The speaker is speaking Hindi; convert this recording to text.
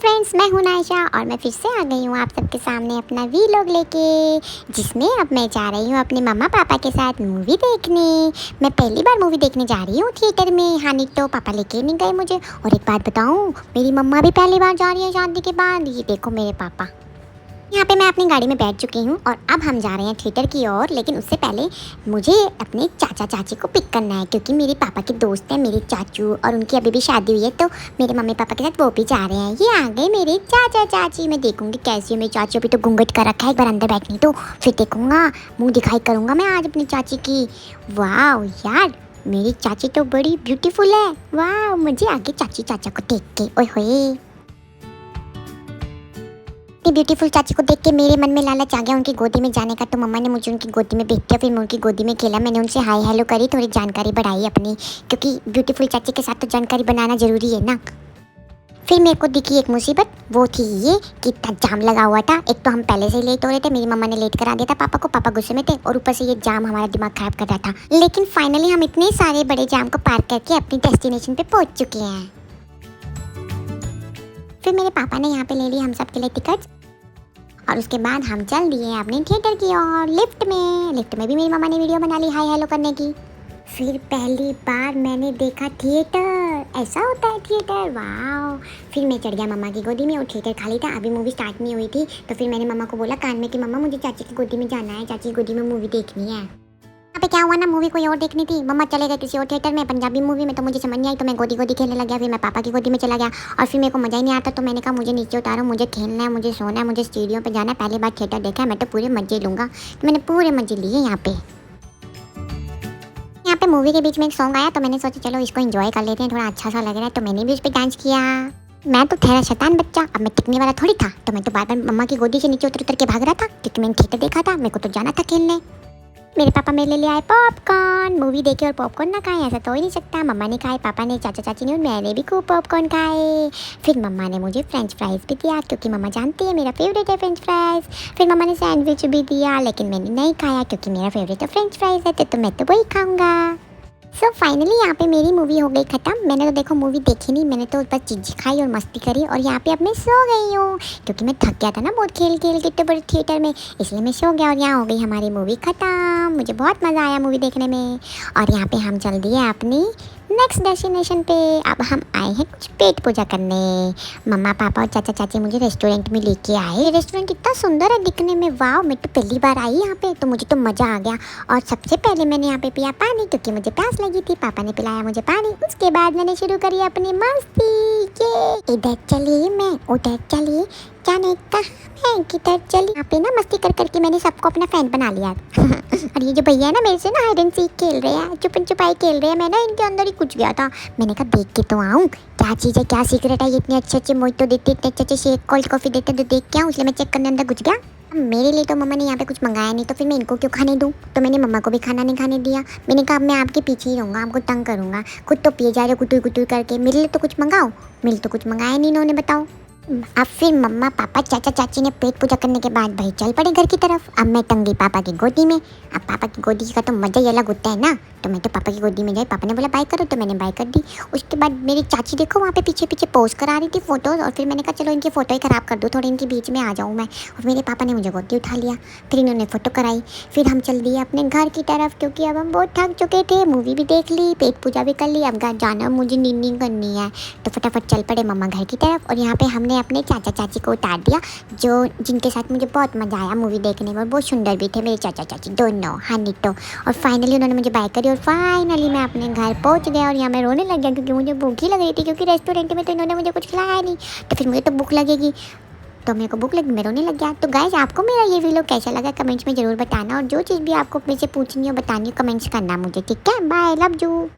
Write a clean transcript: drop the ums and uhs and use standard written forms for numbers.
फ्रेंड्स, मैं हूं नायशा और मैं फिर से आ गई हूं आप सबके सामने अपना वीलॉग लेके, जिसमें अब मैं जा रही हूं अपने मम्मा पापा के साथ मूवी देखने। मैं पहली बार मूवी देखने जा रही हूं थिएटर में। हाँ, नहीं तो पापा लेके नहीं गए मुझे। और एक बात बताऊं, मेरी मम्मा भी पहली बार जा रही है शादी के बाद। ये देखो मेरे पापा। यहाँ पे मैं अपनी गाड़ी में बैठ चुकी हूँ और अब हम जा रहे हैं थिएटर की ओर। लेकिन उससे पहले मुझे अपने चाचा चाची को पिक करना है, क्योंकि मेरे पापा के दोस्त हैं मेरे चाचू, और उनकी अभी भी शादी हुई है, तो मेरे मम्मी पापा के साथ वो भी जा रहे हैं। ये आ गए मेरे चाचा चाची। मैं देखूंगी कैसी है मेरी चाची। अभी तो घूंघट कर रखा है, एक बार अंदर बैठनी तो फिर देखूंगा, मुँह दिखाई करूँगा मैं आज अपनी चाची की। वाह यार, मेरी चाची तो बड़ी ब्यूटीफुल है। वाह, मुझे आगे चाची चाचा को देख के ओए होए, ब्यूटीफुल चाची को देख के मेरे मन में लालच आ गया उनकी गोदी में जाने का। तो मम्मा ने मुझे उनकी गोदी में भेज दिया। फिर मैं उनकी गोदी में खेला, मैंने उनसे हाय हेलो करी, थोड़ी जानकारी बढ़ाई अपनी, क्योंकि ब्यूटीफुल चाची के साथ तो जानकारी बनाना ज़रूरी है ना। फिर मेरे को दिखी एक मुसीबत, वो थी ये कि इतना जाम लगा हुआ था। एक तो हम पहले से ही लेट हो रहे थे, मेरी मम्मा ने लेट करा दिया था पापा को, पापा गुस्से में थे, और ऊपर से ये जाम हमारा दिमाग खराब कर रहा था। लेकिन फाइनली हम इतने सारे बड़े जाम को पार करके अपनी डेस्टिनेशन पे पहुंच चुके हैं। फिर मेरे पापा ने यहाँ पे ले ली हम सब के लिए टिकट, और उसके बाद हम चल दिए अपने थिएटर की ओर। लिफ्ट में भी मेरी मम्मा ने वीडियो बना ली हाय हेलो करने की। फिर पहली बार मैंने देखा थिएटर, ऐसा होता है थिएटर, वाह। फिर मैं चढ़ गया मम्मा की गोदी में और थिएटर खाली था, अभी मूवी स्टार्ट नहीं हुई थी। तो फिर मैंने मम्मा को बोला कान में कि मम्मा मुझे चाची की गोदी में जाना है, चाची की गोदी में मूवी देखनी है। यहाँ पे क्या हुआ ना, मूवी कोई और देखनी थी, मम्मा चले गए किसी और थिएटर में पंजाबी मूवी में। तो मुझे समझ नहीं आई, तो मैं गोदी गोदी खेलने लग गया। फिर मैं पापा की गोदी में चला गया और फिर मेरे को मज़ा ही नहीं आता। तो मैंने कहा मुझे नीचे उतारो, मुझे खेलना है, मुझे सोना है, मुझे स्टेडियम पे जाना है। पहली बार थिएटर देखा है, मैं तो पूरे मज़े लूँगा। तो मैंने पूरे मज़े लिए यहाँ पे मूवी के बीच में एक सॉन्ग आया, तो मैंने सोचा चलो इसको एंजॉय कर लेते हैं, थोड़ा अच्छा सा लग रहा है। तो मैंने भी उस पर डांस किया। मैं तो ठहरा शैतान बच्चा, अब मैं टिकने वाला थोड़ी था। तो मैं तो बार बार मम्मा की गोदी से नीचे उतर उतर के भाग रहा था, क्योंकि मैंने थिएटर देखा था, मेरे को तो जाना था खेलने। मेरे पापा मेरे लिए आए पॉपकॉर्न। मूवी देखे और पॉपकॉर्न ना खाए ऐसा तो हो ही नहीं सकता। मम्मा ने खाए, पापा ने, चाचा चाची ने, और मैंने भी खूब पॉपकॉर्न खाए। फिर मम्मा ने मुझे फ्रेंच फ्राइज़ भी दिया, क्योंकि मम्मा जानती है मेरा फेवरेट है फ्रेंच फ्राइज़। फिर मम्मा ने सैंडविच भी दिया, लेकिन मैंने नहीं खाया, क्योंकि मेरा फेवरेट तो फ्रेंच फ्राइज़ है, तो मैं तो वही खाऊंगा। सो फाइनली यहाँ पे मेरी मूवी हो गई ख़त्म। मैंने तो देखो मूवी देखी नहीं, मैंने तो बस चीज़ खाई और मस्ती करी, और यहाँ पे अब मैं सो गई हूँ, क्योंकि मैं थक गया था ना बहुत खेल खेल के तो बड़े थिएटर में, इसलिए मैं सो गया। और यहाँ हो गई हमारी मूवी ख़त्म। मुझे बहुत मज़ा आया मूवी देखने में। और यहाँ पे हम चल दिए अपनी नेक्स्ट डेस्टिनेशन पे। अब हम आए हैं कुछ पेट पूजा करने। मम्मा पापा और चाचा चाची मुझे रेस्टोरेंट में लेके आए। रेस्टोरेंट कितना सुंदर है दिखने में, वाह। मैं तो पहली बार आई यहाँ पे, तो मुझे तो मज़ा आ गया। और सबसे पहले मैंने यहाँ पे पिया पानी, क्योंकि मुझे प्यास लगी थी। पापा ने पिलाया मुझे पानी। उसके बाद मैंने शुरू करी अपनी मस्ती। ये इधर चली मैं उधर चली, जाने कहाँ मैं किधर चली। यहाँ पे ना मस्ती कर करके मैंने सबको अपना फैन बना लिया। और ये जो भैया है ना मेरे से ना हाइड एंड सीक खेल रहे हैं, छुपन छुपाई खेल रहे हैं। मैं ना इनके अंदर ही कुछ गया था। मैंने कहा देख के तो आऊँ क्या चीज़ है, क्या सीक्रेट है। ये इतने अच्छे अच्छे मोहितो देते, इतने अच्छे अच्छे शेक कोल्ड कॉफ़ी देते, तो देख के आऊँ। इसलिए मैं चेक करने अंदर घुस गया। मेरे लिए तो मम्मा ने यहाँ पे कुछ मंगाया नहीं, तो फिर मैं इनको क्यों खाने दूँ। तो मैंने मम्मा को भी खाना नहीं खाने दिया। मैंने कहा अब मैं आपके पीछे ही रहूँगा, आपको तंग करूँगा। खुद तो पिए जा रहे कुटुर कुटुर करके, मेरे लिए तो कुछ मंगाओ। मेरे लिए तो कुछ मंगाया नहीं इन्होंने, बताओ। अब फिर मम्मा पापा चाचा चाची ने पेट पूजा करने के बाद भाई चल पड़े घर की तरफ। अब मैं टंगी पापा की गोदी में। अब पापा की गोदी का तो मज़ा ही अलग होता है ना। तो मैं तो पापा की गोदी में गई, पापा ने बोला बाय करो, तो मैंने बाय कर दी। उसके बाद मेरी चाची देखो वहाँ पे पीछे पीछे पोस्ट करा रही थी फ़ोटोज़, और फिर मैंने कहा चलो इनकी फ़ोटो ही ख़राब कर दूँ, थोड़ी इनके बीच में आ जाऊँ मैं। और मेरे पापा ने मुझे गोदी उठा लिया, फिर इन्होंने फ़ोटो कराई। फिर हम चल दिए अपने घर की तरफ, क्योंकि अब हम बहुत थक चुके थे। मूवी भी देख ली, पेट पूजा भी कर ली, अब घर जाना, मुझे नींद करनी है। तो फटाफट चल पड़े मम्मा घर की तरफ। और यहाँ पर हमने अपने चाचा चाची को उतार दिया, जो जिनके साथ मुझे बहुत मज़ा आया मूवी देखने में। बहुत सुंदर भी थे मेरे चाचा चाची दोनों, हाँ नहीं तो। और फाइनली उन्होंने मुझे बाय करी, और फाइनली मैं अपने घर पहुंच गया। और यहाँ मैं रोने लग गया, क्योंकि मुझे भूख ही लग रही थी, क्योंकि रेस्टोरेंट में तो इन्होंने मुझे कुछ खिलाया नहीं। तो फिर मुझे तो भूख लगेगी, तो मेरे को भूख लगी, मैं रोने लग गया। तो गाइस, आपको मेरा ये वीडियो कैसा लगा कमेंट्स में ज़रूर बताना, और जो चीज़ भी आपको मेरे से पूछनी हो बतानी हो कमेंट्स करना मुझे, ठीक है। Bye, love you.